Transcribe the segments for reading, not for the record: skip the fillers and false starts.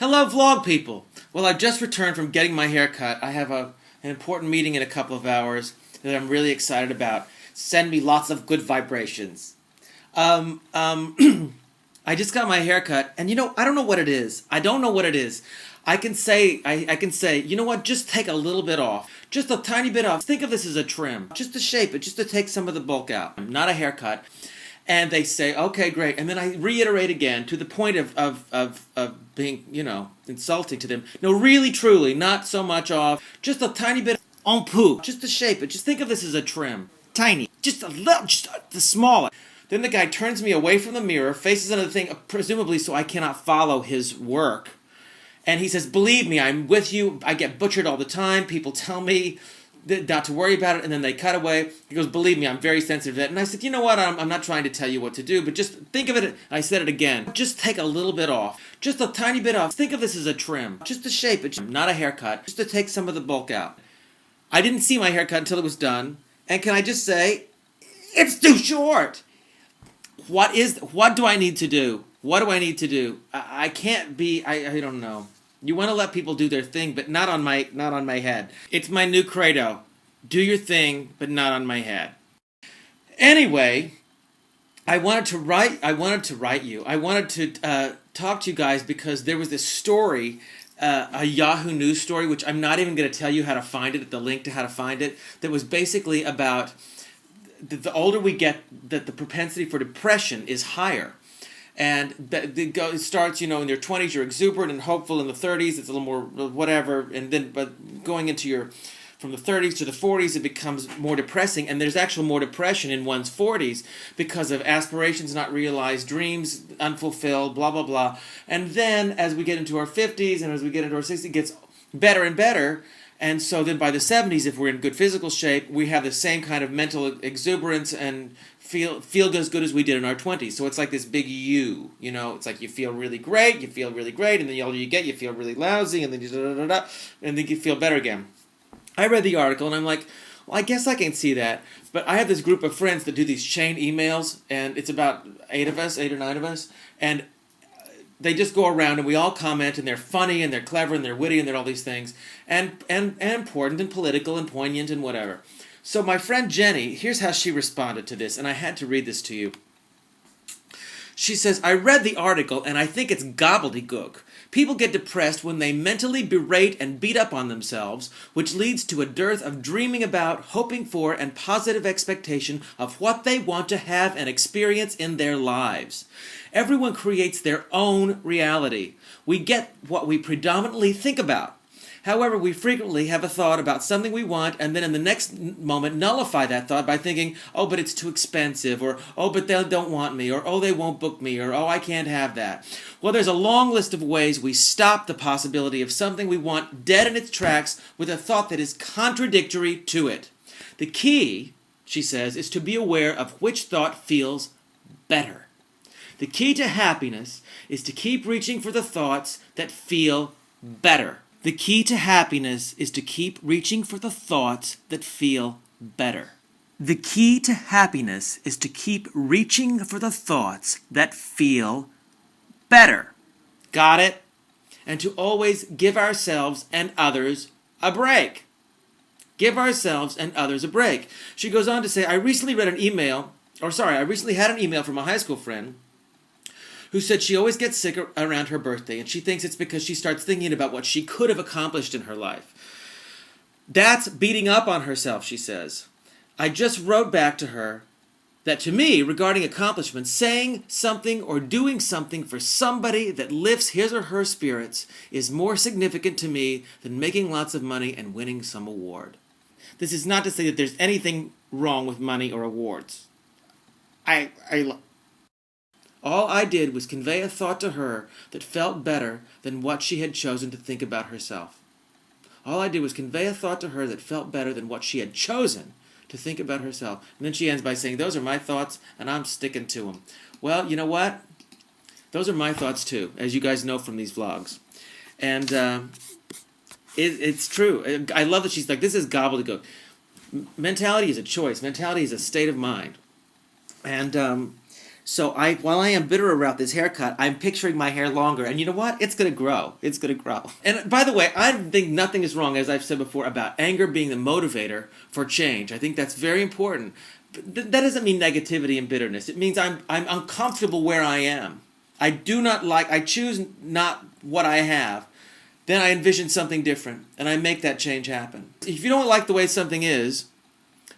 Hello vlog people! Well, I've just returned from getting my hair cut. I have an important meeting in a couple of hours that I'm really excited about. Send me lots of good vibrations. I just got my hair cut, and I don't know what it is. I don't know what it is. I can say, you know what, just take a little bit off. Just a tiny bit off. Think of this as a trim. Just to shape it, just to take some of the bulk out. Not a haircut. And they say, okay, great. And then I reiterate again to the point of being, insulting to them. No, really, truly, not so much off. Just a tiny bit en pou. Just to shape it. Just think of this as a trim. Tiny. Just a little, just the smaller. Then the guy turns me away from the mirror, faces another thing, presumably so I cannot follow his work. And he says, believe me, I'm with you. I get butchered all the time. People tell me not to worry about it, and then they cut away. He goes, believe me, I'm very sensitive to that. And I said, you know what, I'm not trying to tell you what to do, but just think of it, I said it again, just take a little bit off. Just a tiny bit off. Think of this as a trim. Just to shape it, not a haircut, just to take some of the bulk out. I didn't see my haircut until it was done, and can I just say, it's too short! What do I need to do? What do I need to do? I can't be, I don't know. You want to let people do their thing, but not on my head. It's my new credo. Do your thing, but not on my head. Anyway, I wanted to write you. I wanted to talk to you guys because there was this story, a Yahoo News story, which I'm not even going to tell you how to find it, the link to how to find it, that was basically about the older we get, that the propensity for depression is higher. And it starts, in your 20s, you're exuberant and hopeful. In the 30s, it's a little more whatever. And then, but going into from the 30s to the 40s, it becomes more depressing. And there's actual more depression in one's 40s because of aspirations not realized, dreams unfulfilled, blah, blah, blah. And then as we get into our 50s and as we get into our 60s, it gets better and better. And so then by the 70s, if we're in good physical shape, we have the same kind of mental exuberance and feel as good as we did in our 20s. So it's like this big U, it's like you feel really great, and then the older you get, you feel really lousy, and then and then you feel better again. I read the article, and I'm like, well, I guess I can see that. But I have this group of friends that do these chain emails, and it's about 8 or 9 of us, and they just go around and we all comment, and they're funny and they're clever and they're witty and they're all these things, and important and political and poignant and whatever. So my friend Jenny, here's how she responded to this, and I had to read this to you. She says, I read the article and I think it's gobbledygook. People get depressed when they mentally berate and beat up on themselves, which leads to a dearth of dreaming about, hoping for, and positive expectation of what they want to have and experience in their lives. Everyone creates their own reality. We get what we predominantly think about. However, we frequently have a thought about something we want and then in the next moment nullify that thought by thinking, oh, but it's too expensive, or oh, but they don't want me, or oh, they won't book me, or oh, I can't have that. Well, there's a long list of ways we stop the possibility of something we want dead in its tracks with a thought that is contradictory to it. The key, she says, is to be aware of which thought feels better. The key to happiness is to keep reaching for the thoughts that feel better. The key to happiness is to keep reaching for the thoughts that feel better. The key to happiness is to keep reaching for the thoughts that feel better. Got it? And to always give ourselves and others a break. Give ourselves and others a break. She goes on to say, I recently had an email from a high school friend who said she always gets sick around her birthday, and she thinks it's because she starts thinking about what she could have accomplished in her life. That's beating up on herself, she says. I just wrote back to her that to me, regarding accomplishments, saying something or doing something for somebody that lifts his or her spirits is more significant to me than making lots of money and winning some award. This is not to say that there's anything wrong with money or awards. All I did was convey a thought to her that felt better than what she had chosen to think about herself. All I did was convey a thought to her that felt better than what she had chosen to think about herself. And then she ends by saying, those are my thoughts, and I'm sticking to them. Well, you know what? Those are my thoughts too, as you guys know from these vlogs. And it's true. I love that she's like, this is gobbledygook. Mentality is a choice. Mentality is a state of mind. And So while I am bitter about this haircut, I'm picturing my hair longer. And you know what? It's going to grow. It's going to grow. And by the way, I think nothing is wrong, as I've said before, about anger being the motivator for change. I think that's very important. But that doesn't mean negativity and bitterness. It means I'm uncomfortable where I am. I choose not what I have. Then I envision something different, and I make that change happen. If you don't like the way something is,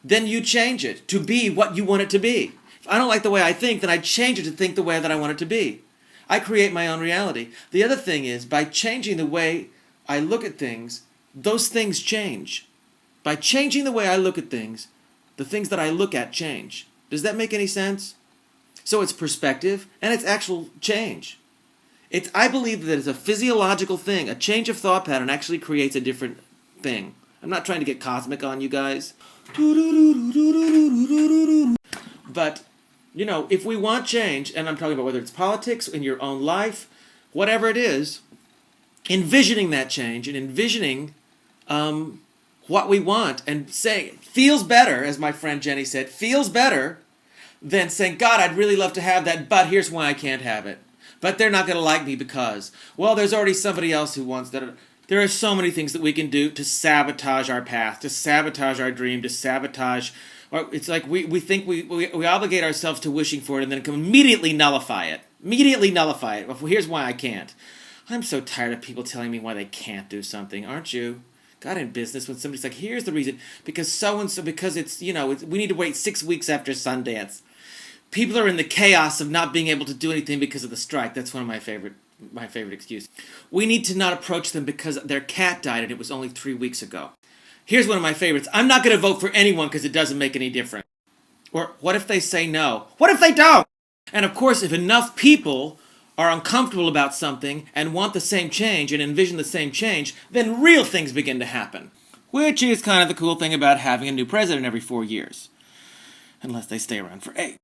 then you change it to be what you want it to be. If I don't like the way I think, then I change it to think the way that I want it to be. I create my own reality. The other thing is, by changing the way I look at things, those things change. By changing the way I look at things, the things that I look at change. Does that make any sense? So it's perspective, and it's actual change. I believe that it's a physiological thing. A change of thought pattern actually creates a different thing. I'm not trying to get cosmic on you guys. But, if we want change, and I'm talking about whether it's politics, in your own life, whatever it is, envisioning that change and envisioning what we want and saying, feels better, as my friend Jenny said, feels better than saying, God, I'd really love to have that, but here's why I can't have it. But they're not going to like me because, well, there's already somebody else who wants that. There are so many things that we can do to sabotage our path, to sabotage our dream, to sabotage. Or it's like we think we obligate ourselves to wishing for it and then can immediately nullify it. Immediately nullify it. Well, here's why I can't. I'm so tired of people telling me why they can't do something, aren't you? Got in business when somebody's like, here's the reason. Because so-and-so, because it's, we need to wait 6 weeks after Sundance. People are in the chaos of not being able to do anything because of the strike. That's one of my favorite excuses. We need to not approach them because their cat died and it was only 3 weeks ago. Here's one of my favorites. I'm not going to vote for anyone because it doesn't make any difference. Or what if they say no? What if they don't? And of course, if enough people are uncomfortable about something and want the same change and envision the same change, then real things begin to happen. Which is kind of the cool thing about having a new president every 4 years. Unless they stay around for 8.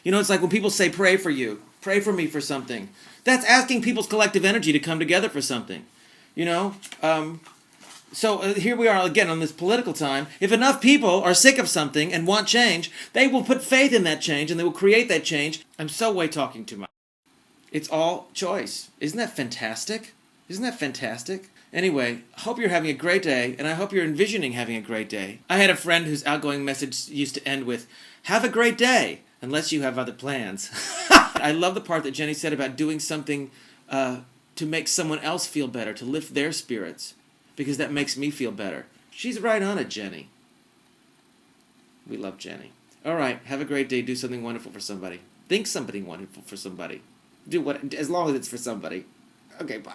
It's like when people say, pray for you, pray for me for something. That's asking people's collective energy to come together for something. So here we are again on this political time. If enough people are sick of something and want change, they will put faith in that change and they will create that change. I'm so way talking too much. It's all choice. Isn't that fantastic? Isn't that fantastic? Anyway, I hope you're having a great day, and I hope you're envisioning having a great day. I had a friend whose outgoing message used to end with, have a great day. Unless you have other plans. I love the part that Jenny said about doing something to make someone else feel better, to lift their spirits, because that makes me feel better. She's right on it, Jenny. We love Jenny. All right, have a great day. Do something wonderful for somebody. Think something wonderful for somebody. Do what, as long as it's for somebody. Okay, bye.